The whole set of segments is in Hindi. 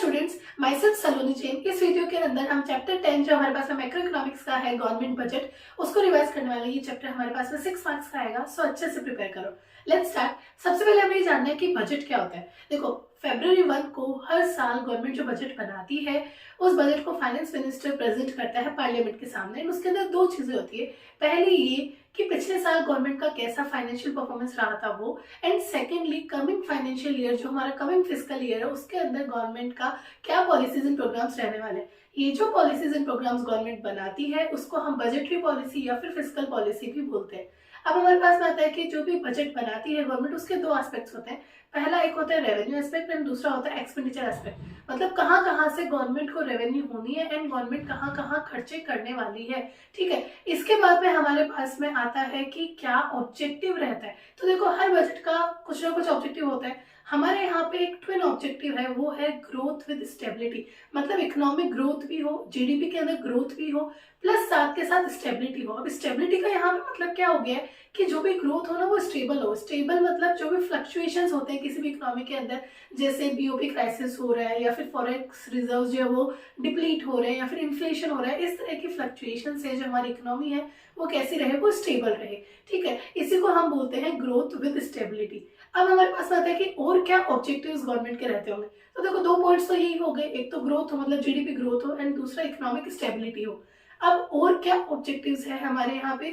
स्टूडेंट्स, माई सेल्फ सलोनी जैन। इस वीडियो के अंदर हम चैप्टर 10 जो हमारे पास में मैक्रो इकोनॉमिक्स का है, गवर्नमेंट बजट, उसको रिवाइज करने वाले। ये चैप्टर हमारे पास में 6 मार्क्स का आएगा, सो अच्छे से प्रिपेयर करो। Let's start. सबसे पहले हमें ये जानना है कि बजट क्या होता है। देखो, फरवरी 1 को हर साल गवर्नमेंट जो बजट बनाती है, उस बजट को फाइनेंस मिनिस्टर प्रेजेंट करता है पार्लियामेंट के सामने। उसके अंदर दो चीजें होती है। पहली ये कि पिछले साल गवर्नमेंट का कैसा फाइनेंशियल परफॉर्मेंस रहा था वो, and secondly coming financial year, जो हमारा कमिंग फिस्कल ईयर है, उसके अंदर गवर्नमेंट का क्या पॉलिसीज एंड प्रोग्राम्स रहने वाले हैं। ये जो पॉलिसीज एंड प्रोग्राम्स गवर्नमेंट बनाती है उसको हम बजटरी पॉलिसी या फिर फिस्कल पॉलिसी भी बोलते हैं। अब हमारे पास में आता है कि जो भी बजट बनाती है गवर्नमेंट, उसके दो एस्पेक्ट्स होते हैं। पहला एक होता है रेवेन्यू एस्पेक्ट एंड दूसरा होता है एक्सपेंडिचर एस्पेक्ट। मतलब कहाँ कहाँ से गवर्नमेंट को रेवेन्यू होनी है एंड गवर्नमेंट कहाँ कहाँ खर्चे करने वाली है। ठीक है, इसके बाद में हमारे पास में आता है कि क्या ऑब्जेक्टिव रहता है। तो देखो, हर बजट का कुछ ना कुछ ऑब्जेक्टिव होता है। हमारे यहाँ पे एक ट्विन ऑब्जेक्टिव है, वो है ग्रोथ विद स्टेबिलिटी। मतलब इकोनॉमिक ग्रोथ भी हो, जीडीपी के अंदर ग्रोथ भी हो, प्लस साथ के साथ स्टेबिलिटी हो। अब स्टेबिलिटी का यहाँ पे मतलब क्या हो गया है कि जो भी ग्रोथ हो ना वो स्टेबल हो। स्टेबल मतलब जो भी फ्लक्चुएशंस होते हैं किसी भी इकोनॉमी के अंदर, जैसे बीओपी क्राइसिस हो रहा है या फिर फॉरेक्स रिजर्व जो है वो डिप्लीट हो रहे हैं या फिर इन्फ्लेशन हो रहा है, इस तरह की फ्लक्चुएशन से जो हमारी इकोनॉमी है वो कैसी रहे, वो स्टेबल रहे। ठीक है, इसी को हम बोलते हैं ग्रोथ विद स्टेबिलिटी। अब हमारे पास आता है कि और क्या ऑब्जेक्टिव्स गवर्नमेंट के रहते होंगे। तो देखो, दो पॉइंट्स तो यही हो गए, एक तो ग्रोथ हो मतलब जीडीपी ग्रोथ हो, एंड दूसरा इकोनॉमिक स्टेबिलिटी हो। अब और क्या ऑब्जेक्टिव्स है हमारे यहाँ पे,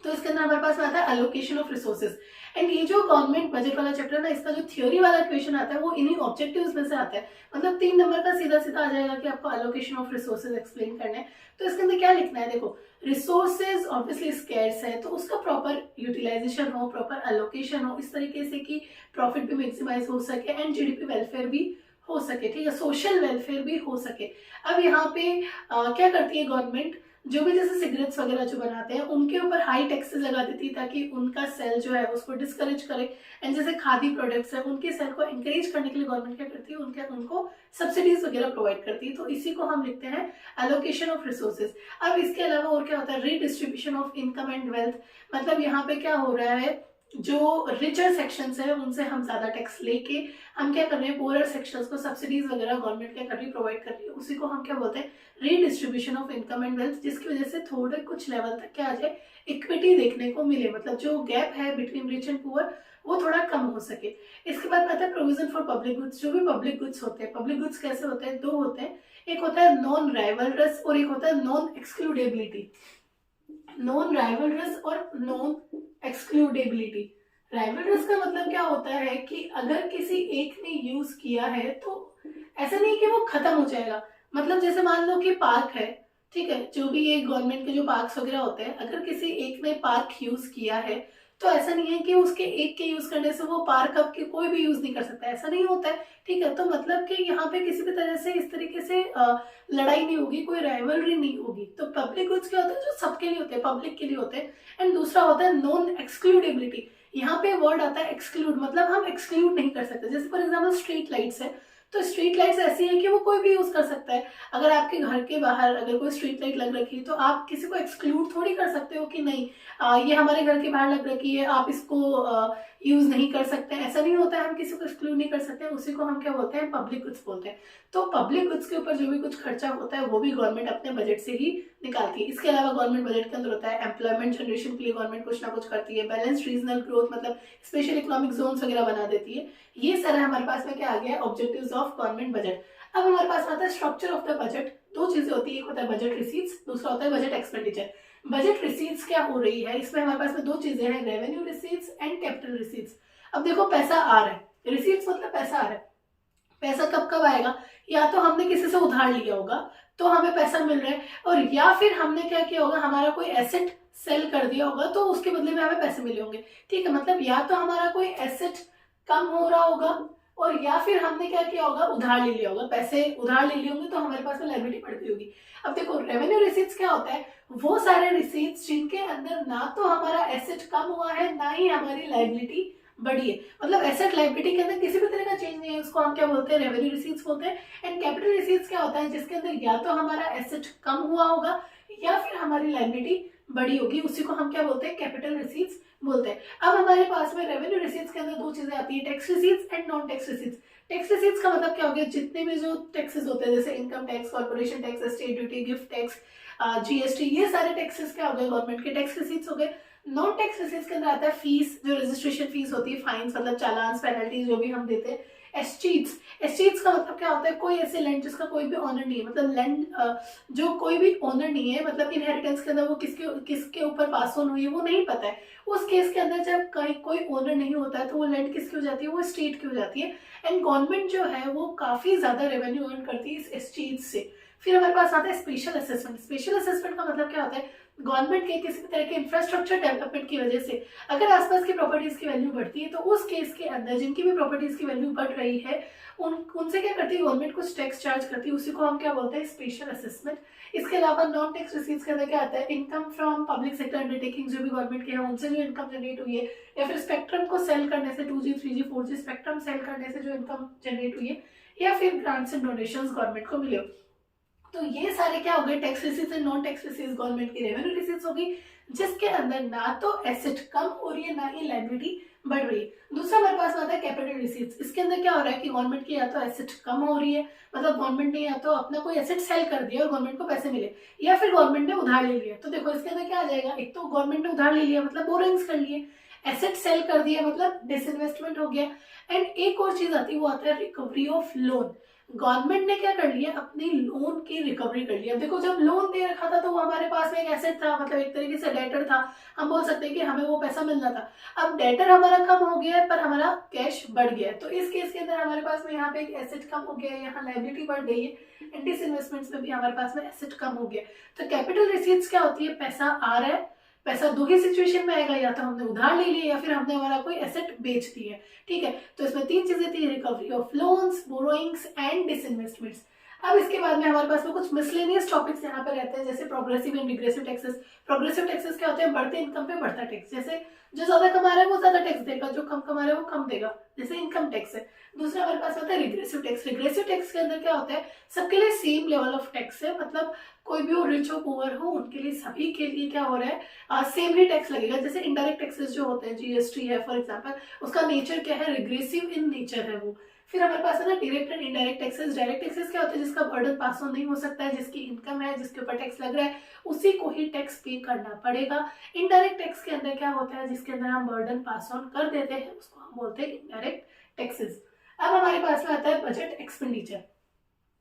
तो इसके अंदर हमारे पास आता है एलोकेशन ऑफ रिसोर्सेज। एंड ये जो गवर्नमेंट बजट वाला चैप्टर है ना, इसका जो थ्योरी वाला क्वेश्चन आता है वो इन्हीं ऑब्जेक्टिव्स में से आता है। मतलब 3 नंबर का सीधा सीधा आ जाएगा कि आपको एलोकेशन ऑफ रिसोर्सेज एक्सप्लेन करना है। तो इसके अंदर क्या लिखना है, देखो, रिसोर्सेज ऑब्वियसली स्कैर्स है, तो उसका प्रॉपर यूटिलाइजेशन हो, प्रॉपर एलोकेशन हो, इस तरीके से कि प्रॉफिट भी मैक्सिमाइज हो सके एंड जीडीपी वेलफेयर भी हो सके। ठीक है, सोशल वेलफेयर भी हो सके। अब यहाँ पे क्या करती है गवर्नमेंट, जो भी जैसे सिगरेट्स वगैरह जो बनाते हैं उनके ऊपर हाई टैक्सेस लगा देती है ताकि उनका सेल जो है उसको डिस्करेज करे। एंड जैसे खादी प्रोडक्ट्स है, उनके सेल को एनकरेज करने के लिए गवर्नमेंट क्या करती है, उनको सब्सिडीज वगैरह प्रोवाइड करती है। तो इसी को हम लिखते हैं एलोकेशन ऑफ रिसोर्सेज। अब इसके अलावा और क्या होता है, redistribution of income and wealth. मतलब यहाँ पे क्या हो रहा है, जो रिचर सेक्शंस है उनसे हम ज्यादा टैक्स लेके हम क्या कर रहे हैं, पुअरर सेक्शंस को सब्सिडीज वगैरह गवर्नमेंट क्या कर रही है, प्रोवाइड कर रही है। उसी को हम क्या बोलते हैं, redistribution of income and wealth, जिसकी वजह से थोड़े कुछ लेवल तक क्या आ जाए, इक्विटी देखने को मिले। मतलब जो गैप है बिटवीन रिच एंड पुअर वो थोड़ा कम हो सके। इसके बाद आता है प्रोविजन फॉर पब्लिक गुड्स। जो भी पब्लिक गुड्स होते हैं, पब्लिक गुड्स कैसे होते हैं, दो होते हैं। एक होता है नॉन राइवलरस और एक होता है नॉन एक्सक्लूडेबिलिटी। नॉन राइवलरस और नॉन एक्सक्लूडेबिलिटी। राइवलरस का मतलब क्या होता है कि अगर किसी एक ने यूज किया है तो ऐसा नहीं कि वो खत्म हो जाएगा। मतलब जैसे मान लो कि पार्क है, ठीक है, जो भी ये गवर्नमेंट के जो पार्क्स वगैरह होते हैं, अगर किसी एक ने पार्क यूज किया है तो ऐसा नहीं है कि उसके एक के यूज करने से वो पार्क अब के कोई भी यूज नहीं कर सकता, ऐसा नहीं होता है। ठीक है, तो मतलब कि यहाँ पे किसी भी तरह से इस तरीके से लड़ाई नहीं होगी, कोई राइवलरी नहीं होगी। तो पब्लिक गुड्स क्या होता है, जो सबके लिए होते हैं, पब्लिक के लिए होते हैं। एंड दूसरा होता है नॉन एक्सक्लूडेबिलिटी। यहाँ पे वर्ड आता है एक्सक्लूड, मतलब हम एक्सक्लूड नहीं कर सकते। जैसे फॉर एग्जाम्पल स्ट्रीट लाइट्स है, तो स्ट्रीट लाइट्स ऐसी है कि वो कोई भी यूज कर सकता है। अगर आपके घर के बाहर अगर कोई स्ट्रीट लाइट लग रखी है तो आप किसी को एक्सक्लूड थोड़ी कर सकते हो कि नहीं, ये हमारे घर के बाहर लग रखी है, आप इसको यूज नहीं कर सकते। ऐसा नहीं होता है, हम किसी को एक्सक्लूड नहीं कर सकते। उसी को हम क्या बोलते हैं, पब्लिक गुड्स बोलते हैं। तो पब्लिक गुड्स के ऊपर जो भी कुछ खर्चा होता है वो भी गवर्नमेंट अपने बजट से ही निकालती है। इसके अलावा गवर्नमेंट बजट के अंदर होता है एम्प्लॉयमेंट जनरेशन के लिए गवर्नमेंट कुछ ना कुछ करती है, बैलेंस रीजनल ग्रोथ मतलब स्पेशल इकोनॉमिक जोन्स वगैरह बना देती है। ये सारा हमारे पास में क्या आ गया, ऑब्जेक्टिव्स ऑफ गवर्नमेंट बजट। अब हमारे पास आता है स्ट्रक्चर ऑफ द बजट। दो चीजें होती है, एक होता है बजट रिसीट्स, दूसरा होता है बजट एक्सपेंडिचर। बजट रिसीट्स क्या हो रही है, इसमें हमारे पास में दो चीजें हैं, revenue receipts and capital receipts. अब देखो, पैसा आ रहा है, रिसीट्स मतलब पैसा आ रहा है। पैसा कब कब आएगा, या तो हमने किसी से उधार लिया होगा तो हमें पैसा मिल रहा है, और या फिर हमने क्या किया होगा, हमारा कोई एसेट सेल कर दिया होगा तो उसके बदले में हमें पैसे मिले होंगे। ठीक है, मतलब या तो हमारा कोई एसेट कम हो रहा होगा और या फिर हमने क्या किया होगा, उधार ले लिया होगा, पैसे उधार ले लिए होंगे तो हमारे पास में लायबिलिटी बढ़ गई होगी। अब देखो, रेवेन्यू रिसीट्स क्या होता है, वो सारे रिसीट्स जिनके अंदर ना तो हमारा एसेट कम हुआ है ना ही हमारी लायबिलिटी बढ़ी है। मतलब एसेट लायबिलिटी के अंदर किसी भी तरह का चेंज नहीं है, उसको हम क्या बोलते हैं, रेवेन्यू रिसीट्स बोलते हैं। एंड कैपिटल रिसीट्स क्या होता है, जिसके अंदर या तो हमारा एसेट कम हुआ होगा या फिर हमारी लायबिलिटी बड़ी होगी, उसी को हम क्या बोलते हैं, कैपिटल रिसीट्स बोलते हैं। अब हमारे पास में रेवेन्यू रिसीट्स के अंदर दो चीजें आती है, tax receipts and non tax receipts. Tax receipts का मतलब क्या हो गया, जितने भी जो टैक्सेस होते हैं जैसे income tax, corporation tax, state duty, gift tax, GST, ये सारे टैक्सेस क्या हो गए, गवर्नमेंट के टैक्स रिसीट्स हो गए। नॉन टैक्स रिसीट्स के अंदर आता है फीस, जो रजिस्ट्रेशन फीस होती है, फाइन्स मतलब चालान, पेनल्टीज जो भी हम देते हैं। एस्टीट्स, एस्टीट्स का मतलब क्या होता है, कोई ऐसे लैंड जिसका कोई भी ऑनर नहीं है, मतलब लैंड जो कोई भी ऑनर नहीं है, मतलब इनहेरिटेंस के अंदर वो किसके किसके ऊपर पास ऑन हुई है वो नहीं पता है, उस केस के अंदर जब कहीं कोई ओनर नहीं होता है तो वो लैंड किसकी हो जाती है, वो स्टेट की हो जाती है। एंड गवर्नमेंट जो है वो काफी ज्यादा रेवेन्यू अर्न करती है इस एस्टीट्स से। फिर हमारे पास आता है स्पेशल असेसमेंट। स्पेशल असेसमेंट का मतलब क्या होता है, गवर्नमेंट के किसी भी तरह के इंफ्रास्ट्रक्चर डेवलपमेंट की वजह से अगर आसपास की प्रॉपर्टीज की वैल्यू बढ़ती है तो उस केस के अंदर जिनकी भी प्रॉपर्टीज की वैल्यू बढ़ रही है उनसे क्या करती है, गवर्नमेंट कुछ टैक्स चार्ज करती है, उसी को हम क्या बोलते हैं, स्पेशल असेसमेंट। इसके अलावा नॉन टैक्स रिसीट्स के अंदर क्या आता है, income from public sector undertaking, जो भी गवर्नमेंट के हैं उनसे जो इनकम जनरेट हुई है, या फिर स्पेक्ट्रम को सेल करने से, 2G 3G 4G spectrum cell करने से जो इनकम जनरेट हुई है, या फिर ग्रांट्स एंड डोनेशंस गवर्नमेंट को मिले। तो ये सारे क्या हो गए, tax receipts and non tax receipts government की रेवेन्यू रिसीट्स होगी, जिसके अंदर ना तो एसेट कम हो रही है ना ही लायबिलिटी बढ़ रही है। दूसरा हमारे पास आता है कैपिटल रिसीट्स। इसके अंदर क्या हो रहा है कि गवर्नमेंट की या तो एसेट कम हो रही है, मतलब गवर्नमेंट ने या तो अपना कोई एसेट सेल कर दिया और गवर्नमेंट को पैसे मिले, या फिर गवर्नमेंट ने उधार ले लिया। तो देखो इसके अंदर क्या आ जाएगा, एक तो गवर्नमेंट ने उधार ले लिया मतलब बोरिंग्स कर लिए, एसेट सेल कर दिया मतलब डिसइन्वेस्टमेंट हो गया। एंड एक और चीज आती है, वो आता है रिकवरी ऑफ लोन। गवर्नमेंट ने क्या कर लिया, अपनी लोन की रिकवरी कर लिया। अब देखो जब लोन दे रखा था तो वो हमारे पास में एक एसेट था, मतलब एक तरीके से डेटर था, हम बोल सकते हैं कि हमें वो पैसा मिलना था। अब डेटर हमारा कम हो गया है पर हमारा कैश बढ़ गया है, तो इस केस के अंदर हमारे पास में यहाँ पे एक एसेट कम हो गया है, यहाँ लायबिलिटी बढ़ गई है। एंड डिसइन्वेस्टमेंट्स में भी हमारे पास में एसेट कम हो गया। तो कैपिटल रिसीट्स क्या होती है, पैसा आ रहा है, पैसा दो ही सिचुएशन में आएगा, या तो हमने उधार ले लिया या फिर हमने हमारा कोई एसेट बेच दिया, ठीक है। तो इसमें तीन चीजें थी, recovery of loans, borrowings and disinvestments. अब इसके बाद में हमारे पास में कुछ मिसलेनियस टॉपिक्स यहाँ पे रहते हैं, जैसे progressive and regressive taxes. Progressive taxes क्या होते हैं, बढ़ते इनकम पे बढ़ता टैक्स, जैसे जो ज्यादा कमा रहा है वो ज्यादा टैक्स देगा, जो कम कमा रहा है वो कम देगा, जैसे इनकम टैक्स है। दूसरा हमारे पास होता है रिग्रेसिव टैक्स। रिग्रेसिव टैक्स के अंदर क्या होता है, सबके लिए सेम लेवल ऑफ टैक्स है, मतलब कोई भी हो, रिच हो पुअर हो, उनके लिए सभी के लिए क्या हो रहा है, सेम ही टैक्स लगेगा। जैसे इनडायरेक्ट टैक्सेस जो होते हैं, जीएसटी है फॉर एग्जांपल, उसका नेचर क्या है, रिग्रेसिव इन नेचर है वो। फिर हमारे पास है ना direct and indirect taxes. Direct taxes क्या होता है, जिसका बर्डन पास ऑन नहीं हो सकता है, जिसकी इनकम है, जिसके ऊपर टैक्स लग रहा है, उसी को ही टैक्स पे करना पड़ेगा। इनडायरेक्ट टैक्स के अंदर क्या होता है, जिसके अंदर हम बर्डन पास ऑन कर देते हैं, उसको हम बोलते हैं इनडायरेक्ट टैक्सेस। अब हमारे पास में आता है बजट एक्सपेंडिचर।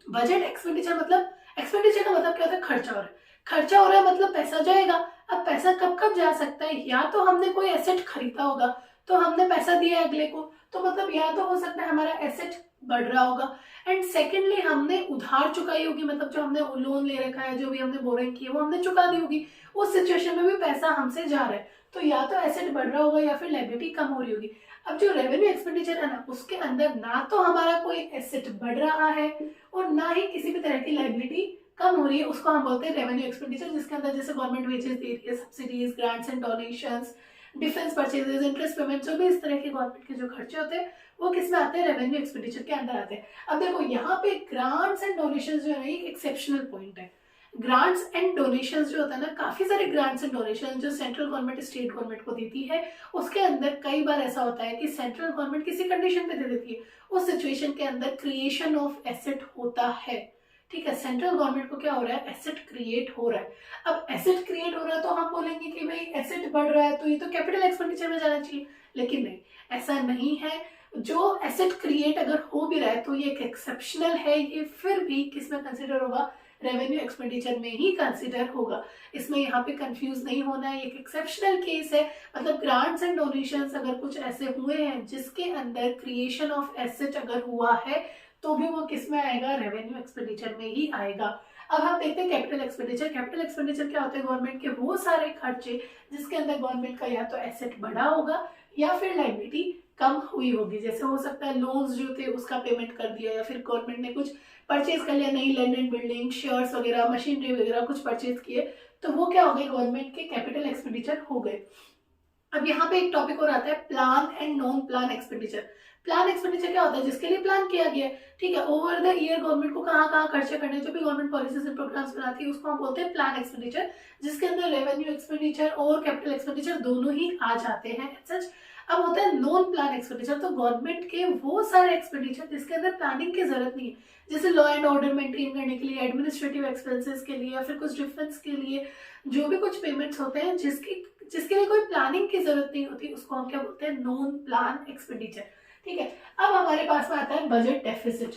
बजट एक्सपेंडिचर मतलब, एक्सपेंडिचर का मतलब क्या होता है, खर्चा हो रहा है। खर्चा हो रहा है मतलब पैसा जाएगा। अब पैसा कब कब जा सकता है, या तो हमने कोई एसेट खरीदा होगा तो हमने पैसा दिया है अगले को, तो मतलब या तो हो सकता है हमारा एसेट बढ़ रहा होगा। एंड सेकेंडली हमने उधार चुकाई होगी, मतलब जो हमने लोन ले रखा है, जो भी हमने बोरिंग की है वो हमने चुका दी होगी, उस सिचुएशन में भी पैसा हमसे जा रहा है, तो या तो एसेट बढ़ रहा होगा या फिर लायबिलिटी कम हो रही होगी। अब जो रेवेन्यू एक्सपेंडिचर है ना, उसके अंदर ना तो हमारा कोई एसेट बढ़ रहा है और ना ही किसी भी तरह की लायबिलिटी कम हो रही है, उसको हम बोलते हैं रेवेन्यू एक्सपेंडिचर, जिसके अंदर जैसे गवर्नमेंट वेजेस दे रही है, subsidies, grants and donations, defence purchases, interest payment, जो भी इस तरह के गवर्नमेंट के जो खर्चे होते हैं वो किस में आते हैं, रेवेन्यू एक्सपेंडिचर के अंदर आते हैं। अब देखो यहाँ पे ग्रांट्स एंड डोनेशंस जो है एक एक्सेप्शनल पॉइंट है। ग्रांट्स एंड डोनेशंस जो होता है ना, काफी सारे ग्रांट्स एंड डोनेशन जो सेंट्रल गवर्नमेंट स्टेट गवर्नमेंट को देती है, उसके अंदर कई बार ऐसा होता है कि सेंट्रल गवर्नमेंट किसी कंडीशन पे दे देती है, उस सिचुएशन के अंदर क्रिएशन ऑफ एसेट होता है, ठीक है। सेंट्रल गवर्नमेंट को क्या हो रहा है, एसेट क्रिएट हो रहा है। अब एसेट क्रिएट हो रहा है तो हम बोलेंगे कि भाई एसेट बढ़ रहा है तो ये तो कैपिटल एक्सपेंडिचर में जाना चाहिए, लेकिन नहीं, ऐसा नहीं है। जो एसेट क्रिएट अगर हो भी रहा है तो ये एक एक्सेप्शनल है, ये फिर भी किस में कंसिडर होगा, रेवेन्यू एक्सपेंडिचर में ही कंसिडर होगा। इसमें यहाँ पे कंफ्यूज नहीं होना है, एक एक्सेप्शनल केस है। मतलब ग्रांट्स एंड डोनेशंस अगर कुछ ऐसे हुए हैं जिसके अंदर क्रिएशन ऑफ एसेट अगर हुआ है तो भी वो किस में आएगा, रेवेन्यू एक्सपेंडिचर में ही आएगा। अब हम देखते हैं कैपिटल एक्सपेंडिचर। कैपिटल एक्सपेंडिचर क्या होता है, गवर्नमेंट के वो सारे खर्चे जिसके अंदर गवर्नमेंट का या तो एसेट बढ़ा होगा या फिर लायबिलिटी कम हुई होगी। जैसे हो सकता है लोन्स जो थे उसका पेमेंट कर दिया, या फिर गवर्नमेंट ने कुछ परचेज कर लिया, नई लैंड एंड बिल्डिंग, शेयर्स वगैरह, मशीनरी वगैरह कुछ परचेज किए, तो वो क्या हो गए, गवर्नमेंट के कैपिटल एक्सपेंडिचर हो गए। अब यहाँ पे एक टॉपिक और आता है plan and non plan expenditure. Plan expenditure क्या होता है, जिसके लिए प्लान किया गया है, ठीक है, ओवर द ईयर गवर्नमेंट को कहाँ कहाँ खर्चे करने, जो भी गवर्नमेंट पॉलिसीज एंड प्रोग्राम्स बनाती है उसको हम बोलते हैं प्लान एक्सपेंडिचर, जिसके अंदर रेवेन्यू एक्सपेंडिचर और कैपिटल एक्सपेंडिचर दोनों ही आ जाते हैं सच। अब होता है नॉन प्लान एक्सपेंडिचर, तो गवर्नमेंट के वो सारे एक्सपेंडिचर जिसके अंदर प्लानिंग की जरूरत नहीं है, जैसे लॉ एंड ऑर्डर मेंटेन करने के लिए, एडमिनिस्ट्रेटिव एक्सपेंसेस के लिए, या फिर कुछ डिफेंस के लिए, जो भी कुछ पेमेंट्स होते हैं जिसके लिए कोई प्लानिंग की जरूरत नहीं होती, उसको हम क्या बोलते हैं, नॉन प्लान एक्सपेंडिचर, ठीक है। अब हमारे पास में आता है बजट डेफिसिट।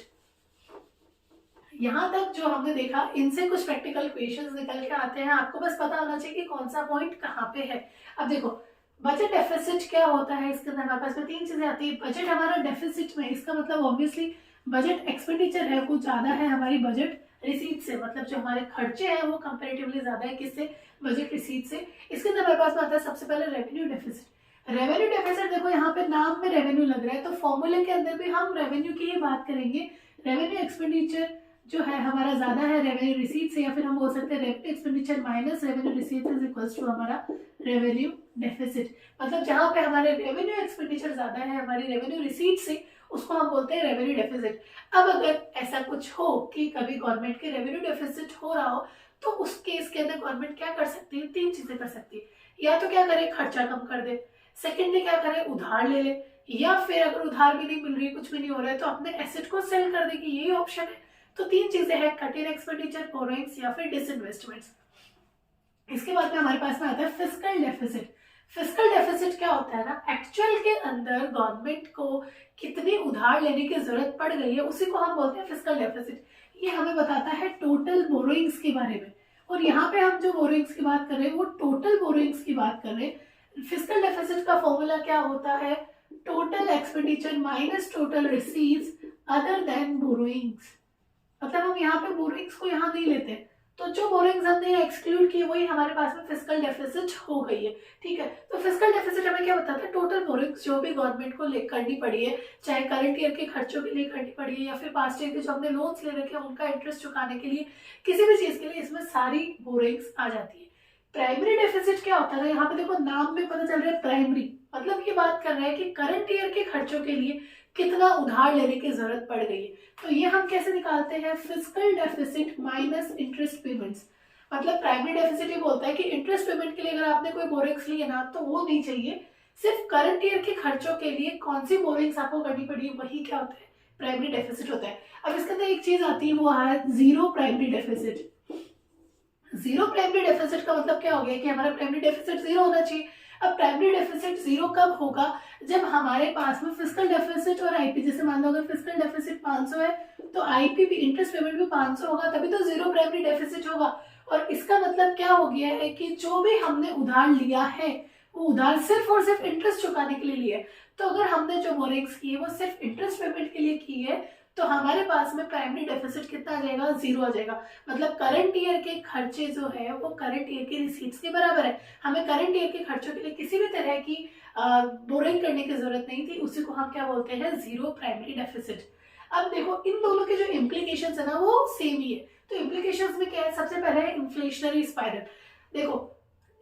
यहाँ तक जो हमने देखा, इनसे कुछ प्रैक्टिकल क्वेश्चंस निकल के आते हैं, आपको बस पता होना चाहिए कि कौन सा पॉइंट कहाँ पे है। अब देखो बजट डेफिसिट क्या होता है, इसके अंदर हमारे पास में 3 चीजें आती है। बजट हमारा डेफिसिट में, इसका मतलब ऑब्वियसली बजट एक्सपेंडिचर है वो ज्यादा है हमारी बजट रिसीट से, मतलब जो हमारे खर्चे हैं वो कंपेरेटिवली ज्यादा है किससे, बजट रिसीट से। इसके अंदर हमारे पास में आता है सबसे पहले रेवेन्यू डेफिसिट। रेवेन्यू डेफिसिट देखो यहाँ पे नाम में रेवेन्यू लग रहा है, तो फॉर्मूले के अंदर भी हम रेवेन्यू की ही बात करेंगे। रेवेन्यू एक्सपेंडिचर जो है हमारा ज्यादा है रेवेन्यू रिसीट से, या फिर हम बोल सकते हैं revenue expenditure minus revenue receipt is equals to हमारा रेवेन्यू डेफिसिट। मतलब जहां पे हमारे रेवेन्यू एक्सपेंडिचर ज्यादा है हमारी रेवेन्यू रिसीट से, उसको हम बोलते हैं रेवेन्यू डेफिसिट। अब अगर ऐसा कुछ हो कि कभी गवर्नमेंट के रेवेन्यू डेफिसिट हो रहा हो, तो उस केस के अंदर गवर्नमेंट क्या कर सकती है, 3 चीजें कर सकती है। या तो क्या करे, खर्चा कम कर दे, सेकेंडली क्या करे, उधार ले ले, या फिर अगर उधार भी नहीं मिल रही, कुछ भी नहीं हो रहा है, तो अपने एसेट को सेल कर देगी, यही ऑप्शन है। तो 3 चीजें हैं, कट इन एक्सपेंडिचर, बोरोइंग्स या फिर डिसइन्वेस्टमेंट्स। इसके बाद में हमारे पास में आता है फिस्कल डेफिसिट। फिस्कल डेफिसिट क्या होता है ना, एक्चुअल के अंदर गवर्नमेंट को कितनी उधार लेने की जरूरत पड़ गई है, उसी को हम बोलते हैं फिस्कल डेफिसिट। ये हमें बताता है टोटल बोरोइंग्स के बारे में, और यहाँ पे हम जो बोरोइंग्स की बात कर रहे हैं वो टोटल बोरोइंग्स की बात कर रहे हैं। फिस्कल डेफिसिट का फॉर्मूला क्या होता है, total expenditure minus total receives other than borrowings. मतलब हम यहाँ पे बोरोइंग्स को यहाँ नहीं लेते, तो जो बोरोइंग्स हमने एक्सक्लूड की वही हमारे पास में फिस्कल डेफिसिट हो गई है, ठीक है। तो फिस्कल डेफिसिट हमें क्या बताता है, टोटल बोरोइंग्स जो भी गवर्नमेंट को करनी पड़ी है, चाहे करंट ईयर के खर्चों के लिए करनी पड़ी है, या फिर पास्ट ईयर के जो हमने लोन्स ले रखे हैं उनका इंटरेस्ट चुकाने के लिए, किसी भी चीज के लिए इसमें सारी बोरोइंग्स आ जाती है। प्राइमरी डेफिसिट क्या होता है, यहाँ पे देखो नाम में पता चल रहा है प्राइमरी, मतलब ये बात कर रहे हैं कि करंट ईयर के खर्चों के लिए कितना उधार लेने की जरूरत पड़ गई है। तो ये हम कैसे निकालते हैं, fiscal deficit minus interest payments. मतलब प्राइमरी डेफिसिट ये बोलता है कि इंटरेस्ट पेमेंट के लिए अगर आपने कोई बोरिंग्स लिए ना, तो वो नहीं चाहिए, सिर्फ करंट ईयर के खर्चों के लिए कौन सी बोरिंग्स आपको करनी पड़ी है वही क्या होता है, प्राइमरी डेफिसिट होता है। अब इसके अंदर एक चीज आती है, वो है zero primary deficit. Zero primary deficit का मतलब क्या हो गया कि हमारा प्राइमरी डेफिसिट जीरो होना चाहिए। अब प्राइमरी डेफिसिट जीरो कब होगा, जब हमारे पास में फिस्कल डेफिसिट और आईपी, जैसे मान लो अगर फिस्कल डेफिसिट 500 है तो आईपी भी, इंटरेस्ट पेमेंट भी 500 होगा, तभी तो जीरो प्राइमरी डेफिसिट होगा। और इसका मतलब क्या हो गया है कि जो भी हमने उधार लिया है वो उधार सिर्फ और सिर्फ इंटरेस्ट चुकाने के लिए लिया है। तो अगर हमने जो बोरिंग्स की है वो सिर्फ इंटरेस्ट पेमेंट के लिए की है, तो हमारे पास में प्राइमरी डेफिसिट कितना आ जाएगा, जीरो आ जाएगा। मतलब करंट ईयर के खर्चे जो है वो करंट ईयर की रिसीट्स के बराबर है। हमें करंट ईयर के खर्चों के लिए किसी भी तरह की बोरिंग करने की जरूरत नहीं थी, उसी को हम क्या बोलते हैं, जीरो प्राइमरी डेफिसिट। अब देखो इन दोनों के जो इम्प्लीकेशंस है ना वो सेम ही है। तो इम्प्लीकेशंस में क्या है, सबसे पहले है इन्फ्लेशनरी स्पाइरल। देखो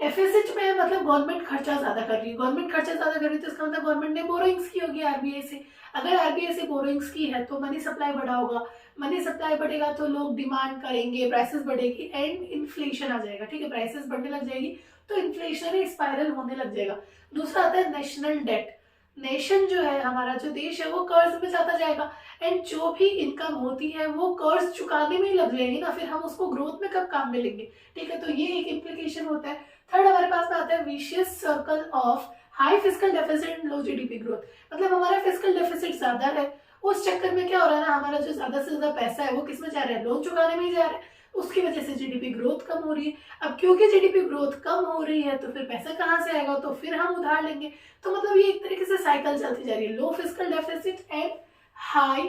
डेफिसिट में मतलब गवर्नमेंट खर्चा ज्यादा कर रही है, गवर्नमेंट खर्चा ज्यादा कर रही है तो इसका मतलब गवर्नमेंट ने बोरोइंग्स की होगी आरबीआई से। अगर आरबीआई से बोरोइंग्स की है तो मनी सप्लाई बढ़ा होगा, मनी सप्लाई बढ़ेगा तो लोग डिमांड करेंगे, प्राइसेस बढ़ेगी एंड इन्फ्लेशन आ जाएगा, ठीक है, प्राइसेस बढ़ने लग जाएगी तो इन्फ्लेशनरी स्पाइरल होने लग जाएगा। दूसरा आता है नेशनल डेट। नेशन जो है हमारा, जो देश है वो कर्ज में जाता जाएगा, एंड जो भी इनकम होती है वो कर्ज चुकाने में ही लग जाएगी ना, फिर हम उसको ग्रोथ में कब काम में लेंगे, ठीक है। तो ये एक इम्प्लीकेशन होता है। थर्ड हमारे पास में आता है vicious circle of high fiscal deficit and low GDP growth. मतलब हमारा फिस्कल डेफिसिट ज्यादा है, उस चक्कर में क्या हो रहा है ना, हमारा जो ज्यादा से ज्यादा पैसा है वो किसमें जा रहा है, लोन चुकाने में ही जा रहा है, उसकी वजह से जीडीपी ग्रोथ कम हो रही है। अब क्योंकि जीडीपी ग्रोथ कम हो रही है तो फिर पैसा कहाँ से आएगा, तो फिर हम उधार लेंगे। तो मतलब ये एक तरीके से साइकिल चलती जा रही है, low fiscal deficit and high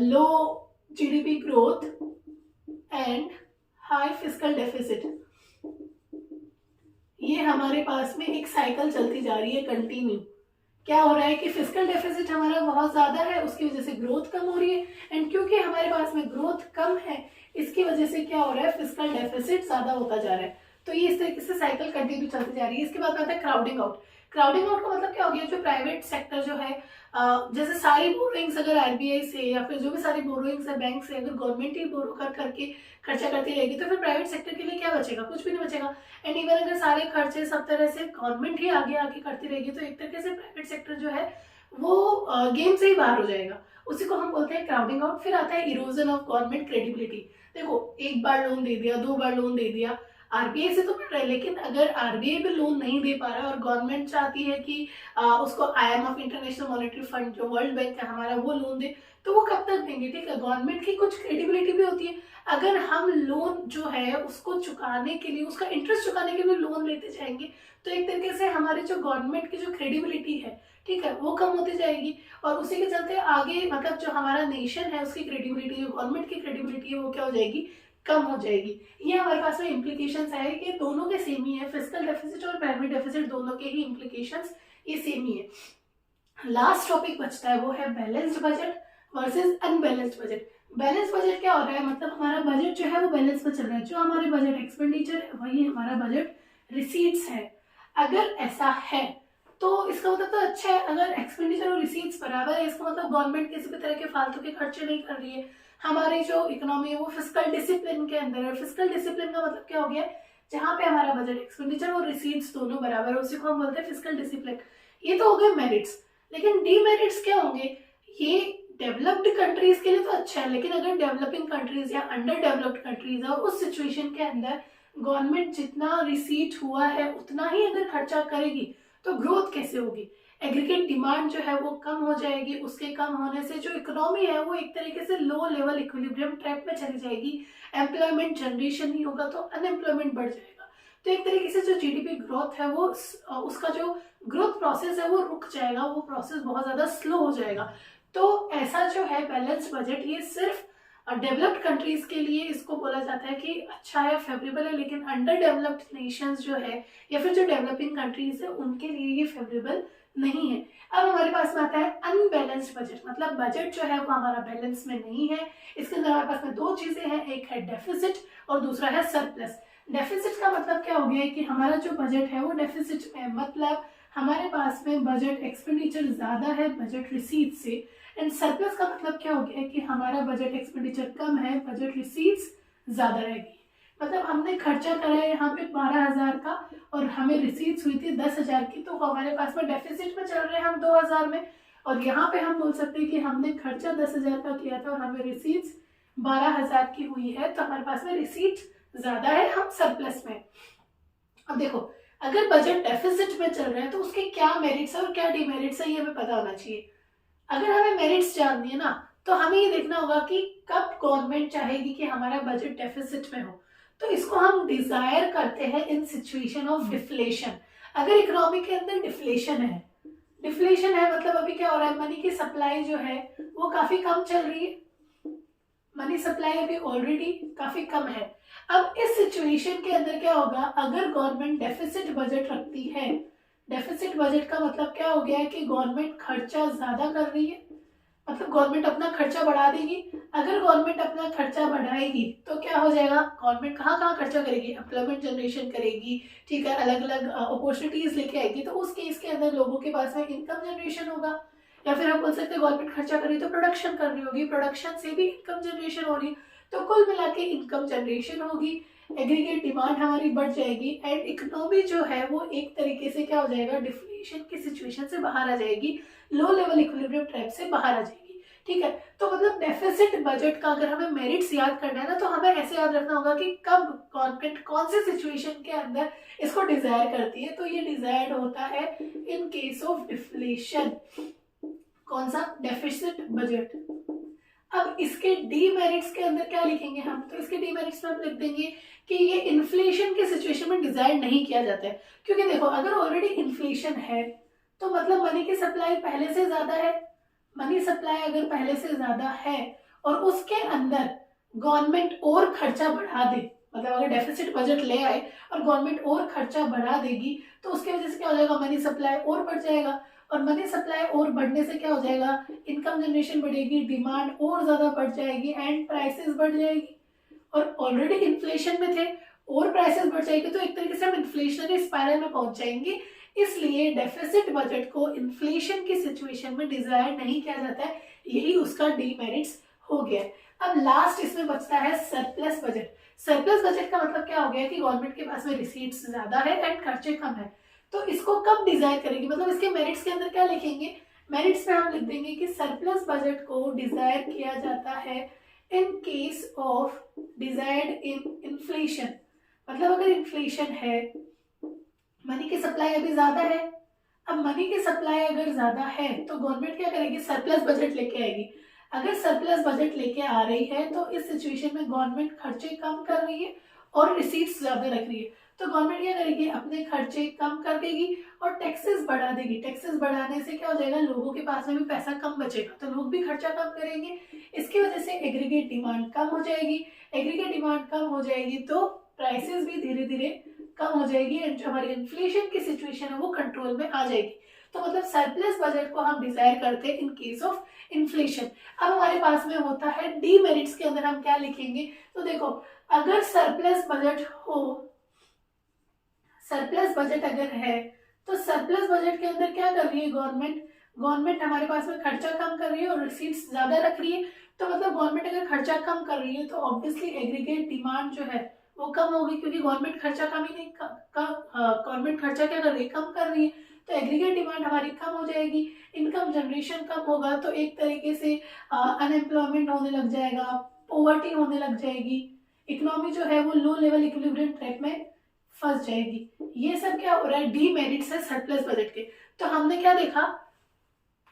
low GDP growth and high fiscal deficit. ये हमारे पास में एक साइकिल चलती जा रही है कंटिन्यू। क्या हो रहा है कि फिस्कल डेफिसिट हमारा बहुत ज्यादा है, उसकी वजह से ग्रोथ कम हो रही है, एंड क्योंकि हमारे पास में ग्रोथ कम है इसकी वजह से क्या हो रहा है, फिस्कल डेफिसिट ज्यादा होता जा रहा है। तो ये इस तरीके से साइकिल कंटिन्यू चलती जा रही है। इसके बाद आता है क्राउडिंग आउट। क्राउडिंग आउट का मतलब क्या हो गया, जो प्राइवेट सेक्टर जो है, जैसे सारी बोरोइंग्स अगर आरबीआई से या फिर जो भी सारी बोरोइंग्स है बैंक से, अगर गवर्नमेंट ही बोरो कर करके खर्चा करती रहेगी तो फिर प्राइवेट सेक्टर के लिए क्या बचेगा, कुछ भी नहीं बचेगा। एंड इवन अगर सारे खर्चे सब तरह से गवर्नमेंट ही आगे आके करती रहेगी तो एक तरीके से प्राइवेट सेक्टर जो है वो गेम से ही बाहर हो जाएगा। उसी को हम बोलते हैं क्राउडिंग आउट। फिर आता है इरोजन ऑफ गवर्नमेंट क्रेडिबिलिटी। देखो, एक बार लोन दे दिया, 2 बार लोन दे दिया, आरबीआई से तो मिल रहा है, लेकिन अगर आरबीआई भी लोन नहीं दे पा रहा है और गवर्नमेंट चाहती है कि उसको आईएमएफ, इंटरनेशनल मॉनेटरी फंड, जो वर्ल्ड बैंक है हमारा, वो लोन दे, तो वो कब तक देंगे। ठीक है, गवर्नमेंट की कुछ क्रेडिबिलिटी भी होती है। अगर हम लोन जो है उसको चुकाने के लिए, उसका इंटरेस्ट चुकाने के लिए लोन लेते जाएंगे तो एक तरीके से हमारे जो गवर्नमेंट की जो क्रेडिबिलिटी है, ठीक है, वो कम होती जाएगी। और उसी के चलते आगे मतलब जो हमारा नेशन है उसकी क्रेडिबिलिटी, जो गवर्नमेंट की क्रेडिबिलिटी है वो क्या हो जाएगी, कम हो जाएगी। ये हमारे पास में इम्प्लीकेशंस है कि दोनों के सेम ही है, फिस्कल डेफिसिट और प्राइमरी डेफिसिट दोनों के ही इम्प्लीकेशंस ये सेम ही है। लास्ट टॉपिक बचता है वो है balanced budget versus unbalanced budget. Balance budget क्या हो रहा है, मतलब हमारा बजट जो है वो बैलेंस पर चल रहा है, जो हमारे बजट एक्सपेंडिचर है वही हमारा बजट रिसीट्स है। अगर ऐसा है तो इसका मतलब तो अच्छा है। अगर एक्सपेंडिचर और रिसीट्स बराबर है, इसका मतलब गवर्नमेंट किसी भी तरह के फालतू के खर्चे नहीं कर रही है, हमारी जो इकोनॉमी है वो फिस्कल डिसिप्लिन के अंदर है। फिस्कल डिसिप्लिन का मतलब क्या हो गया, जहां पे हमारा बजट एक्सपेंडिचर और रिसीट्स दोनों बराबर है, उसी को हम बोलते हैं फिस्कल डिसिप्लिन। ये तो हो गए मेरिट्स, लेकिन डीमेरिट्स क्या होंगे। ये डेवलप्ड कंट्रीज के लिए तो अच्छा है, लेकिन अगर डेवलपिंग कंट्रीज या अंडर डेवलप्ड कंट्रीज है और उस सिचुएशन के अंदर गवर्नमेंट जितना रिसीट हुआ है उतना ही अगर खर्चा करेगी तो ग्रोथ कैसे होगी। एग्रीगेट डिमांड जो है वो कम हो जाएगी, उसके कम होने से जो इकोनॉमी है वो एक तरीके से लो लेवल इक्विलिब्रियम ट्रैप में चली जाएगी। एम्प्लॉयमेंट जनरेशन नहीं होगा तो अनएम्प्लॉयमेंट बढ़ जाएगा। तो एक तरीके से जो जीडीपी ग्रोथ है वो उसका जो ग्रोथ प्रोसेस है वो रुक जाएगा, वो प्रोसेस बहुत ज्यादा स्लो हो जाएगा। तो ऐसा जो है बैलेंस बजट, ये सिर्फ डेवलप्ड कंट्रीज के लिए इसको बोला जाता है कि अच्छा है, फेवरेबल है, लेकिन अंडर डेवलप्ड नेशंस जो है या फिर जो डेवलपिंग कंट्रीज है उनके लिए ये फेवरेबल नहीं है। अब हमारे पास में आता है अनबैलेंस्ड बजट, मतलब बजट जो है वो हमारा बैलेंस में नहीं है। इसके अंदर हमारे पास में 2 चीजें हैं, एक है डेफिसिट और दूसरा है सरप्लस। डेफिसिट का मतलब क्या हो गया कि हमारा जो बजट है वो डेफिसिट में, मतलब हमारे पास में बजट एक्सपेंडिचर ज्यादा है बजट रिसीट से। एंड सरप्लस का मतलब क्या हो गया कि हमारा बजट एक्सपेंडिचर कम है, बजट रिसीट्स ज्यादा रहेगी। मतलब हमने खर्चा करा है यहाँ पे 12,000 का और हमें रिसीट्स हुई थी 10,000 की, तो हमारे पास में डेफिसिट में चल रहे हैं हम 2,000 में। और यहाँ पे हम बोल सकते हैं कि हमने खर्चा 10,000 का किया था और हमें रिसीट्स 12,000 की हुई है, तो हमारे पास में रिसीट ज्यादा है, हम सरप्लस में। अब देखो, अगर बजट डेफिसिट में चल रहा है तो उसके क्या मेरिट्स है और क्या डिमेरिट्स है ये हमें पता होना चाहिए। अगर हमें मेरिट्स जाननी है ना, तो हमें ये देखना होगा कि कब गवर्नमेंट चाहेगी कि हमारा बजट डेफिसिट में हो। तो इसको हम डिजायर करते हैं इन सिचुएशन ऑफ डिफ्लेशन। अगर इकोनॉमी के अंदर डिफ्लेशन है, डिफ्लेशन है मतलब अभी क्या हो रहा है, मनी की सप्लाई जो है वो काफी कम चल रही है, मनी सप्लाई अभी ऑलरेडी काफी कम है। अब इस सिचुएशन के अंदर क्या होगा, अगर गवर्नमेंट डेफिसिट बजट रखती है, डेफिसिट बजट का मतलब क्या हो गया है कि गवर्नमेंट खर्चा ज्यादा कर रही है, मतलब गवर्नमेंट अपना खर्चा बढ़ा देगी। अगर गवर्नमेंट अपना खर्चा बढ़ाएगी तो क्या हो जाएगा, गवर्नमेंट कहाँ कहाँ खर्चा करेगी, एम्प्लॉयमेंट जनरेशन करेगी, ठीक है, अलग अलग अपॉर्चुनिटीज लेके आएगी, तो उस केस के अंदर लोगों के पास में इनकम जनरेशन होगा। या फिर हम बोल सकते हैं गवर्नमेंट खर्चा कर रही तो प्रोडक्शन कर रही होगी, प्रोडक्शन से भी इनकम जनरेशन हो रही, तो कुल मिला के इनकम जनरेशन होगी, एग्रीगेट डिमांड हमारी बढ़ जाएगी एंड इकोनॉमी जो है वो एक तरीके से क्या हो जाएगा, डिफ्लेशन की सिचुएशन से बाहर आ जाएगी, लो लेवल इक्विलिब्रियम ट्रैप से बाहर आ जाएगी। ठीक है, तो मतलब डेफिसिट बजट का अगर हमें मेरिट्स याद करना है ना, तो हमें ऐसे याद रखना होगा कि कब गवर्नमेंट कौन से सिचुएशन के अंदर इसको डिजायर करती है। तो ये डिजायर्ड होता है इन केस ऑफ डिफ्लेशन। कौन सा, डेफिसिट बजट। अब इसके डीमेरिट्स के अंदर क्या लिखेंगे हम, तो इसके डीमेरिट्स में हम लिख देंगे कि ये इन्फ्लेशन के सिचुएशन में डिजायर नहीं किया जाता है। क्योंकि देखो, अगर ऑलरेडी इन्फ्लेशन है तो मतलब मनी की सप्लाई पहले से ज्यादा है, मनी सप्लाई अगर पहले से ज्यादा है और उसके अंदर गवर्नमेंट और खर्चा बढ़ा दे, मतलब अगर डेफिसिट बजट ले आए और गवर्नमेंट और खर्चा बढ़ा देगी तो उसकी वजह से क्या हो जाएगा, मनी सप्लाई और बढ़ जाएगा, और मनी सप्लाई और बढ़ने से क्या हो जाएगा, इनकम जनरेशन बढ़ेगी, डिमांड और ज्यादा बढ़ जाएगी एंड प्राइसेस बढ़ जाएगी। और ऑलरेडी इन्फ्लेशन में थे और प्राइसेस बढ़ जाएगी, तो एक तरीके से हम इन्फ्लेशनरी स्पाइरल में पहुंच जाएंगे। इसलिए डेफिसिट बजट को इन्फ्लेशन की सिचुएशन में डिजायर नहीं किया जाता है, यही उसका डीमेरिट्स हो गया। अब लास्ट इसमें बचता है सरप्लस बजट। सरप्लस बजट का मतलब क्या हो गया कि गवर्नमेंट के पास में रिसीट्स ज्यादा है एंड खर्चे कम है, तो इसको कब डिजायर करेगी, मतलब इसके मेरिट्स के अंदर क्या लिखेंगे, मेरिट्स में हम लिख देंगे कि सरप्लस बजट को डिजायर किया जाता है in case of desired in inflation. मतलब अगर इन्फ्लेशन है, मनी की सप्लाई अभी ज्यादा है, अब मनी की सप्लाई अगर ज्यादा है तो गवर्नमेंट क्या करेगी, सरप्लस बजट लेके आएगी। अगर सरप्लस बजट लेके आ रही है तो इस सिचुएशन में गवर्नमेंट खर्चे कम कर रही है और रिसीट्स ज्यादा रख रही है, तो गवर्नमेंट क्या करेगी, अपने खर्चे कम कर देगी और टैक्सेस बढ़ा देगी। टैक्सेस बढ़ाने से क्या हो जाएगा, लोगों के पास में भी पैसा कम बचेगा, तो लोग भी खर्चा कम करेंगे, इसकी वजह से एग्रीगेट डिमांड कम हो जाएगी। एग्रीगेट डिमांड कम हो जाएगी तो प्राइसेस भी धीरे धीरे कम हो जाएगी एंड जो हमारी इन्फ्लेशन की सिचुएशन है वो कंट्रोल में आ जाएगी। तो मतलब सरप्लस बजट को हम डिजायर करते हैं इन केस ऑफ इन्फ्लेशन। अब हमारे पास में होता है डीमेरिट्स के अंदर हम क्या लिखेंगे, तो देखो अगर सरप्लस बजट हो, सरप्लस बजट अगर है तो सरप्लस बजट के अंदर क्या कर रही है गवर्नमेंट हमारे पास में खर्चा कम कर रही है और रिसीट्स ज्यादा रख रही है। तो मतलब गवर्नमेंट अगर खर्चा कम कर रही है तो ऑब्वियसली एग्रीगेट डिमांड जो है वो कम होगी, क्योंकि गवर्नमेंट खर्चा कम ही नहीं, गवर्नमेंट खर्चा क्या कर रही है, कम कर रही है, तो एग्रीगेट डिमांड हमारी कम हो जाएगी, इनकम जनरेशन कम होगा, तो एक तरीके से अनएम्प्लॉयमेंट होने लग जाएगा, पॉवर्टी होने लग जाएगी, इकोनॉमी जो है वो लो लेवल इक्विलिब्रियम ट्रैक में फंस जाएगी। ये सब क्या हो रहा है, डीमेरिट्स है सरप्लस बजट के। तो हमने क्या देखा,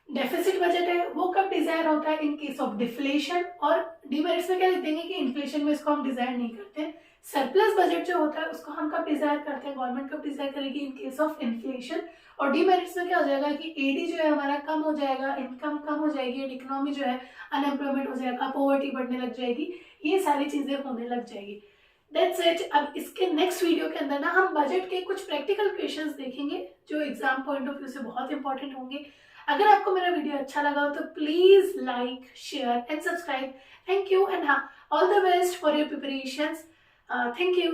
डेफिसिट बजट है वो कब डिजायर होता है, इन केस ऑफ डिफ्लेशन, और डीमेरिट्स में क्या लिख देंगे कि इन्फ्लेशन में इसको हम डिजायर नहीं करते। सरप्लस बजट जो होता है उसको हम कब डिजायर करते हैं, गवर्नमेंट कब डिजायर करेगी, इन केस ऑफ इन्फ्लेशन। और डीमेरिट्स में क्या हो जाएगा कि एडी जो है हमारा कम हो जाएगा, इनकम कम हो जाएगी एंड इकोनॉमी जो है अनएम्प्लॉयमेंट हो जाएगा, पॉवर्टी बढ़ने लग जाएगी, ये सारी चीजें होने लग जाएगी। That's it। अब इसके नेक्स्ट वीडियो के अंदर ना हम बजट के कुछ प्रैक्टिकल क्वेश्चंस देखेंगे जो एग्जाम पॉइंट ऑफ व्यू से बहुत इंपॉर्टेंट होंगे। अगर आपको मेरा वीडियो अच्छा लगा हो तो please like, share and subscribe. Thank you and हाँ, all the best for your preparations. Thank you.